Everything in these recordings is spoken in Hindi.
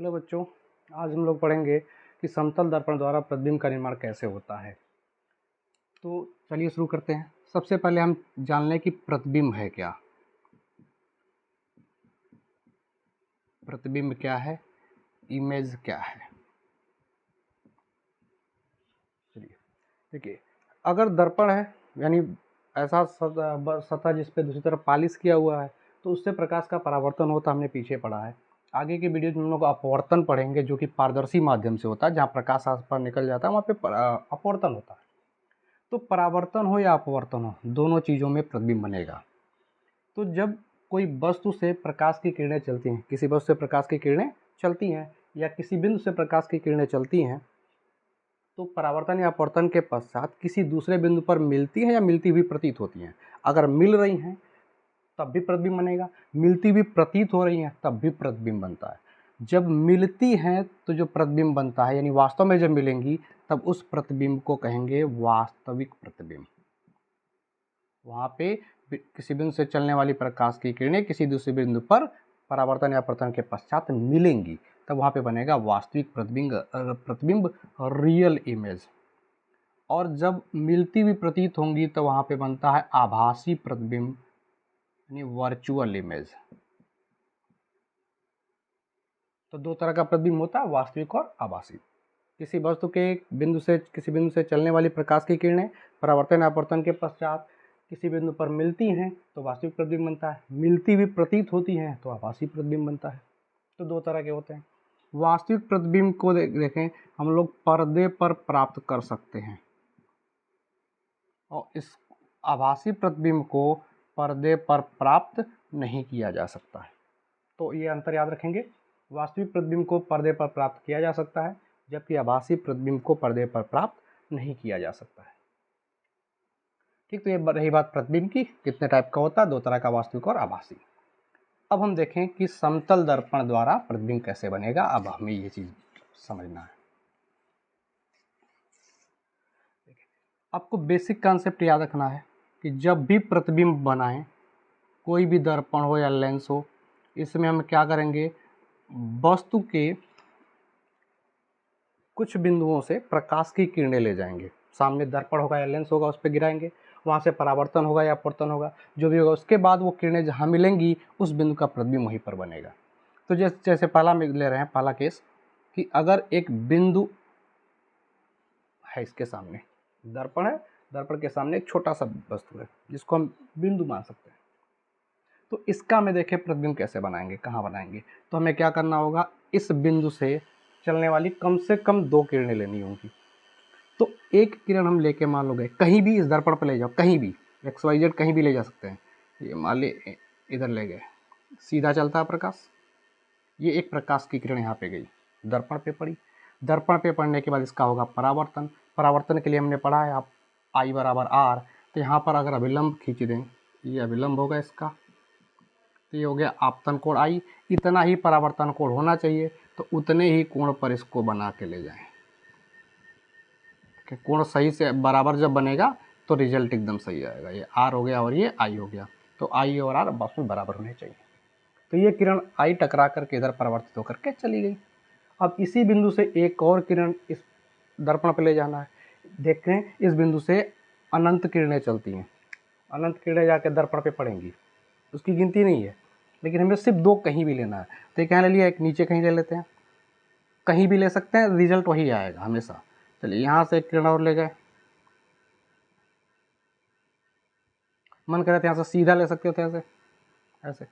हेलो बच्चों, आज हम लोग पढ़ेंगे कि समतल दर्पण द्वारा प्रतिबिंब का निर्माण कैसे होता है। तो चलिए शुरू करते हैं। सबसे पहले हम जान लें कि प्रतिबिंब है क्या। प्रतिबिंब क्या है, इमेज क्या है। चलिए देखिए, अगर दर्पण है यानी ऐसा सतह जिस पे दूसरी तरफ पालिश किया हुआ है तो उससे प्रकाश का परावर्तन होता, हमने पीछे पढ़ा है। आगे के वीडियो में हम लोग अपवर्तन पढ़ेंगे, जो कि पारदर्शी माध्यम से होता है, जहाँ प्रकाश आस पास निकल जाता है वहाँ पे अपवर्तन होता है। तो परावर्तन हो या अपवर्तन हो, दोनों चीज़ों में प्रतिबिंब बनेगा। तो जब कोई वस्तु से प्रकाश की किरणें चलती हैं, किसी वस्तु से प्रकाश की किरणें चलती हैं या किसी बिंदु से प्रकाश की किरणें चलती हैं, तो परावर्तन या अपवर्तन के पश्चात किसी दूसरे बिंदु पर मिलती है या मिलती हुई प्रतीत होती हैं। अगर मिल रही हैं तब भी प्रतिबिंब बनेगा, मिलती हुई प्रतीत हो रही हैं तब भी प्रतिबिंब बनता है। जब मिलती हैं तो जो प्रतिबिंब बनता है यानी वास्तव में जब मिलेंगी तब उस प्रतिबिंब को कहेंगे वास्तविक प्रतिबिंब। वहाँ पे किसी बिंदु से चलने वाली प्रकाश की किरणें किसी दूसरे बिंदु पर परावर्तन या अपवर्तन के पश्चात मिलेंगी, तब वहाँ पे बनेगा वास्तविक प्रतिबिंब रियल इमेज। और जब मिलती हुई प्रतीत होंगी तो वहाँ पे बनता है आभासी प्रतिबिंब यानी वर्चुअल इमेज। तो दो तरह का प्रतिबिंब होता है, वास्तविक और आभासी। किसी वस्तु के किसी बिंदु से चलने वाली प्रकाश की किरणें परावर्तन या अपवर्तन के पश्चात किसी बिंदु पर मिलती हैं तो वास्तविक प्रतिबिंब बनता है, मिलती हुई प्रतीत होती हैं तो आभासी प्रतिबिंब बनता है। तो दो तरह के होते हैं। वास्तविक प्रतिबिंब को देखें, हम लोग पर्दे पर प्राप्त कर सकते हैं और इस आभासी प्रतिबिंब को पर्दे पर प्राप्त नहीं किया जा सकता है। तो ये अंतर याद रखेंगे, वास्तविक प्रतिबिंब को पर्दे पर प्राप्त किया जा सकता है जबकि आभासी प्रतिबिंब को पर्दे पर प्राप्त नहीं किया जा सकता है। ठीक, तो ये रही बात प्रतिबिंब की, कितने टाइप का होता है, दो तरह का, वास्तविक और आभासी। अब हम देखें कि समतल दर्पण द्वारा प्रतिबिंब कैसे बनेगा। अब हमें ये चीज समझना है। आपको बेसिक कॉन्सेप्ट याद रखना है कि जब भी प्रतिबिंब बनाएं, कोई भी दर्पण हो या लेंस हो, इसमें हम क्या करेंगे, वस्तु के कुछ बिंदुओं से प्रकाश की किरणें ले जाएंगे। सामने दर्पण होगा या लेंस होगा, उस पर गिराएंगे, वहाँ से परावर्तन होगा या अपवर्तन होगा, जो भी होगा, उसके बाद वो किरणें जहाँ मिलेंगी उस बिंदु का प्रतिबिंब वहीं पर बनेगा। तो जैसे पहला में ले रहे हैं, पहला केस कि अगर एक बिंदु है, इसके सामने दर्पण है, दर्पण के सामने एक छोटा सा वस्तु है जिसको हम बिंदु मान सकते हैं। तो इसका में देखें प्रतिबिंब कैसे बनाएंगे, कहाँ बनाएंगे। तो हमें क्या करना होगा, इस बिंदु से चलने वाली कम से कम दो किरणें लेनी होंगी। तो एक किरण हम लेके मान लो गए, कहीं भी इस दर्पण पर ले जाओ, कहीं भी XYZ कहीं भी ले जा सकते हैं। ये मान ले इधर ले गए, सीधा चलता है प्रकाश। ये एक प्रकाश की किरण यहाँ पे गई, दर्पण पे पड़ी। दर्पण पे पड़ने के बाद इसका होगा परावर्तन। परावर्तन के लिए हमने पढ़ा है आप I बराबर R। तो यहाँ पर अगर अभिलंब खींच दें, ये अभिलंब होगा इसका, तो ये हो गया आपतन कोण I। इतना ही परावर्तन कोण होना चाहिए, तो उतने ही कोण पर इसको बना के ले जाएं। कोण सही से बराबर जब बनेगा तो रिजल्ट एकदम सही आएगा। ये R हो गया और ये I हो गया, तो I और R आपस में बराबर होने चाहिए। तो ये किरण I टकरा करके इधर परावर्तित होकर के चली गई। अब इसी बिंदु से एक और किरण इस दर्पण पर ले जाना है। देखें, इस बिंदु से अनंत किरणें चलती हैं, अनंत किरणें जाकर दर्पण पे पड़ेंगी, उसकी गिनती नहीं है, लेकिन हमें सिर्फ दो कहीं भी लेना है। तो क्या ले लिया, एक नीचे कहीं ले लेते हैं, कहीं भी ले सकते हैं, रिजल्ट वही आएगा हमेशा। चलिए यहाँ से एक किरण और ले गए, मन करे तो यहाँ से सीधा ले सकते हो, ऐसे ऐसे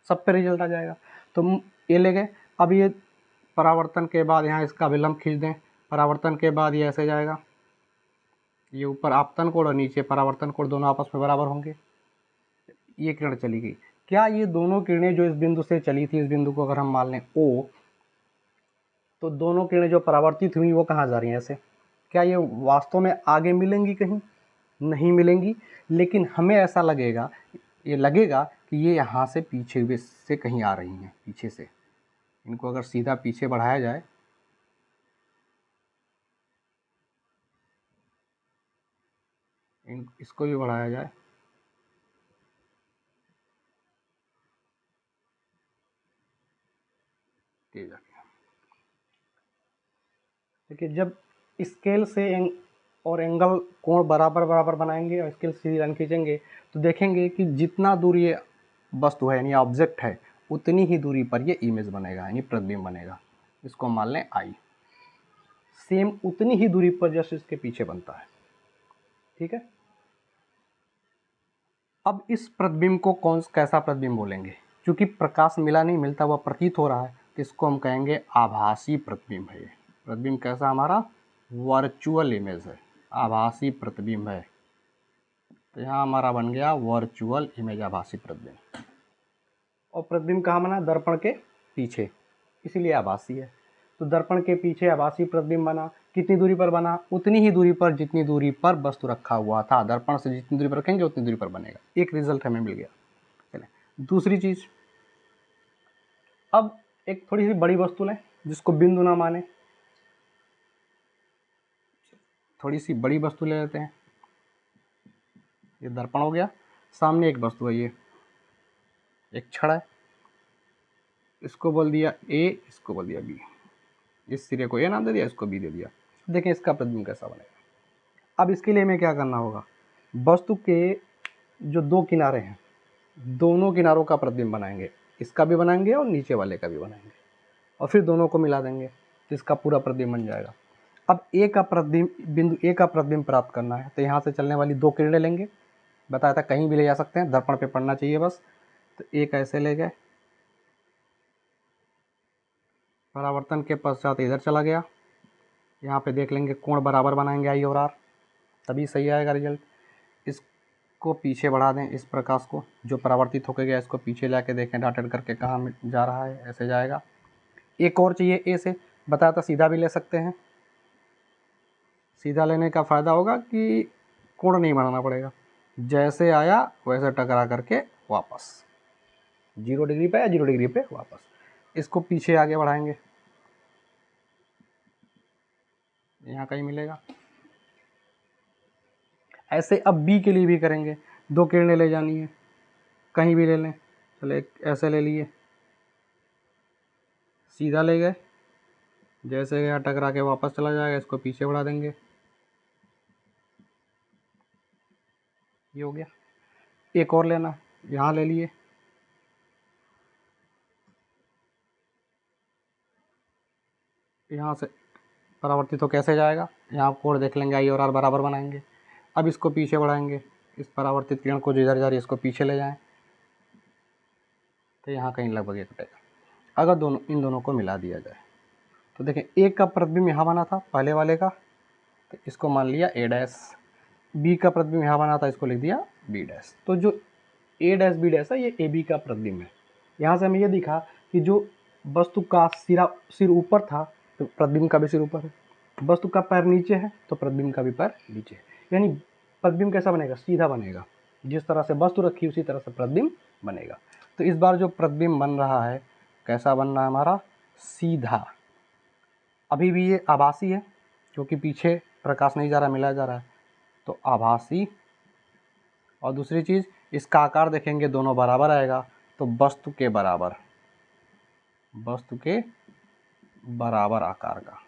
सब पे रिजल्ट आ जाएगा। तो ये ले गए। अब ये परावर्तन के बाद यहाँ इसका विलंब खींच दें, परावर्तन के बाद ये ऐसे जाएगा, ये ऊपर आपतन कोण और नीचे परावर्तन कोण दोनों आपस में बराबर होंगे। ये किरण चली गई। क्या ये दोनों किरणें जो इस बिंदु से चली थी, इस बिंदु को अगर हम मान लें O, तो दोनों किरणें जो परावर्तित हुई वो कहाँ जा रही हैं ऐसे, क्या ये वास्तव में आगे मिलेंगी, कहीं नहीं मिलेंगी, लेकिन हमें ऐसा लगेगा, ये लगेगा कि ये यहाँ से पीछे हुए से कहीं आ रही हैं, पीछे से। इनको अगर सीधा पीछे बढ़ाया जाए, इसको भी बढ़ाया जाए, तेज आ गया, देखिए जब स्केल से और एंगल कोण बराबर बराबर बनाएंगे और स्केल सीधी लाइन खींचेंगे तो देखेंगे कि जितना दूर ये वस्तु है यानी ऑब्जेक्ट है उतनी ही दूरी पर ये इमेज बनेगा यानी प्रतिबिंब बनेगा। इसको मान लें आई। सेम उतनी ही दूरी पर जैसे इसके पीछे बनता है। ठीक है, अब इस प्रतिबिंब को कैसा प्रतिबिंब बोलेंगे? क्योंकि प्रकाश मिला नहीं, मिलता हुआ प्रतीत हो रहा है तो इसको हम कहेंगे आभासी प्रतिबिंब है। ये प्रतिबिंब कैसा हमारा वर्चुअल इमेज है, आभासी प्रतिबिंब है। तो यहाँ हमारा बन गया वर्चुअल इमेज, आभासी प्रतिबिंब। और प्रतिबिंब कहाँ बना? दर्पण के पीछे, इसीलिए आभासी है। तो दर्पण के पीछे आभासी प्रतिबिंब बना। कितनी दूरी पर बना? उतनी ही दूरी पर जितनी दूरी पर वस्तु रखा हुआ था। दर्पण से जितनी दूरी पर रखेंगे उतनी दूरी पर बनेगा। एक रिजल्ट हमें मिल गया। चले दूसरी चीज, अब एक थोड़ी सी बड़ी वस्तु लें जिसको बिंदु ना माने। थोड़ी सी बड़ी वस्तु ले लेते हैं। ये दर्पण हो गया, सामने एक वस्तु है, ये एक छड़ है। इसको बोल दिया ए, इसको बोल दिया बी। इस सिरे को ए नाम दे दिया, इसको बी दे दिया। देखें इसका प्रतिबिंब कैसा बनेगा। अब इसके लिए हमें क्या करना होगा? वस्तु के जो दो किनारे हैं दोनों किनारों का प्रतिबिंब बनाएंगे। इसका भी बनाएंगे और नीचे वाले का भी बनाएंगे और फिर दोनों को मिला देंगे तो इसका पूरा प्रतिबिंब बन जाएगा। अब ए का प्रतिबिंब, बिंदु ए का प्रतिबिंब प्राप्त करना है तो यहाँ से चलने वाली दो किरणें लेंगे। बताया था कहीं भी ले जा सकते हैं, दर्पण पे पड़ना चाहिए बस। तो एक ऐसे ले गए, परावर्तन के पश्चात इधर चला गया। यहाँ पे देख लेंगे कोण बराबर बनाएंगे आई और आर, तभी सही आएगा रिजल्ट। इसको पीछे बढ़ा दें, इस प्रकाश को जो परावर्तित होकर गया इसको पीछे लाके देखें डॉटेड करके कहाँ जा रहा है, ऐसे जाएगा। एक और चाहिए ए से, बताया था सीधा भी ले सकते हैं। सीधा लेने का फ़ायदा होगा कि कोण नहीं बनाना पड़ेगा, जैसे आया वैसे टकरा करके वापस 0 डिग्री पे या 0 डिग्री पे वापस। इसको पीछे आगे बढ़ाएंगे, यहाँ कहीं मिलेगा। ऐसे अब बी के लिए भी करेंगे। दो किरणें ले जानी है, कहीं भी ले लें। चले ऐसे ले लिए, सीधा ले गए, जैसे गया टकरा के वापस चला जाएगा। इसको पीछे बढ़ा देंगे, ये हो गया। एक और लेना, यहाँ ले लिए, यहाँ से परावर्तित हो कैसे जाएगा, यहाँ कोण देख लेंगे, आई और आर बराबर बनाएंगे। अब इसको पीछे बढ़ाएंगे, इस परावर्तित किरण को जिधर जा रही है इसको पीछे ले जाएं तो यहाँ कहीं लगभग एक कटेगा। अगर इन दोनों को मिला दिया जाए तो देखें एक का प्रतिबिंब यहाँ बना था पहले वाले का, तो इसको मान लिया ए डैश। बी का प्रतिबिंब यहाँ बना था, इसको लिख दिया बी डैश। तो जो ए डैश बी डैश है ये ए बी का प्रतिबिंब है। यहाँ से हमें ये दिखा कि जो वस्तु का सिर ऊपर था तो प्रतिबिंब का भी सिर ऊपर है, वस्तु का पैर नीचे है तो प्रतिबिंब का भी पैर नीचे है। यानी प्रतिबिंब कैसा बनेगा? सीधा बनेगा। जिस तरह से वस्तु रखी उसी तरह से प्रतिबिंब बनेगा। तो इस बार जो प्रतिबिंब बन रहा है कैसा बन रहा है हमारा? सीधा। अभी भी ये आभासी है क्योंकि पीछे प्रकाश नहीं जा रहा, मिलाया जा रहा है, तो आभासी। और दूसरी चीज़ इसका आकार देखेंगे दोनों बराबर आएगा तो वस्तु के बराबर, वस्तु के बराबर आकार का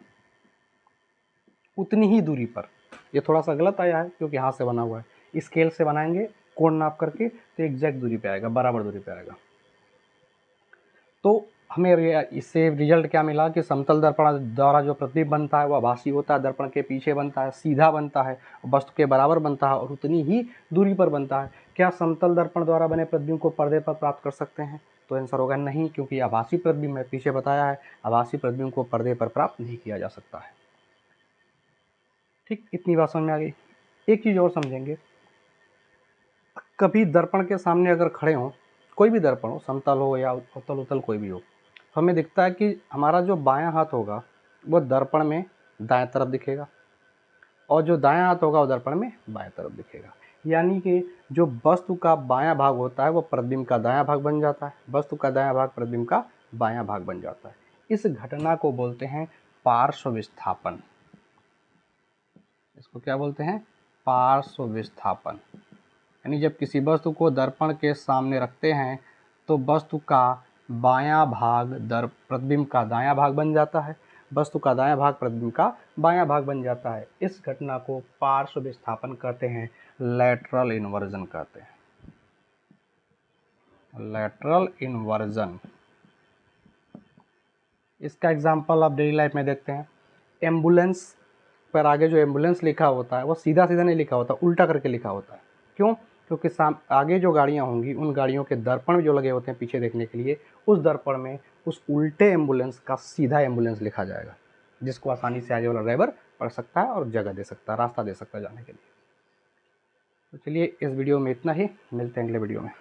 उतनी ही दूरी पर। ये थोड़ा सा गलत आया है क्योंकि हाथ से बना हुआ है। स्केल से बनाएंगे कोण नाप करके तो एग्जैक्ट दूरी पे आएगा, बराबर दूरी पे आएगा। तो हमें इससे रिजल्ट क्या मिला कि समतल दर्पण द्वारा जो प्रतिबिंब बनता है वह आभासी होता है, दर्पण के पीछे बनता है, सीधा बनता है, वस्तु के बराबर बनता है और उतनी ही दूरी पर बनता है। क्या समतल दर्पण द्वारा बने प्रतिबिंब को पर्दे पर प्राप्त कर सकते हैं? तो आंसर होगा नहीं, क्योंकि आभासी प्रतिबिंब है। पीछे बताया है आभासी प्रतिबिंब को पर्दे पर प्राप्त नहीं किया जा सकता है। ठीक, इतनी बात समझ में आ गई। एक चीज़ और समझेंगे, कभी दर्पण के सामने अगर खड़े हों, कोई भी दर्पण हो, समतल हो या उतल उतल कोई भी हो, हमें दिखता है कि हमारा जो बायां हाथ होगा वो दर्पण में दाएं तरफ दिखेगा और जो दायां हाथ होगा वो दर्पण में बाएं तरफ दिखेगा। यानी कि जो वस्तु का बायां भाग होता है वो प्रतिबिंब का दायां भाग बन जाता है, वस्तु का दायां भाग प्रतिबिंब का बायां भाग बन जाता है। इस घटना को बोलते हैं पार्श्व विस्थापन। इसको क्या बोलते हैं? पार्श्व विस्थापन। यानी जब किसी वस्तु को दर्पण के सामने रखते हैं तो वस्तु का बायां भाग प्रतिबिंब का दायां भाग बन जाता है वस्तु का दायां भाग प्रतिबिंब का बायां भाग बन जाता है। इस घटना को पार्श्व विस्थापन कहते हैं, लैटरल इन्वर्जन कहते हैं, लैटरल इन्वर्जन। इसका एग्जाम्पल आप डेली लाइफ में देखते हैं। एम्बुलेंस पर आगे जो एम्बुलेंस लिखा होता है वो सीधा सीधा नहीं लिखा होता, उल्टा करके लिखा होता है। क्यों? क्योंकि आगे जो गाड़ियाँ होंगी उन गाड़ियों के दर्पण जो लगे होते हैं पीछे देखने के लिए, उस दर्पण में उस उल्टे एम्बुलेंस का सीधा एम्बुलेंस लिखा जाएगा, जिसको आसानी से आगे वाला ड्राइवर पढ़ सकता है और जगह दे सकता है, रास्ता दे सकता है जाने के लिए। तो चलिए इस वीडियो में इतना ही, मिलते हैं अगले वीडियो में।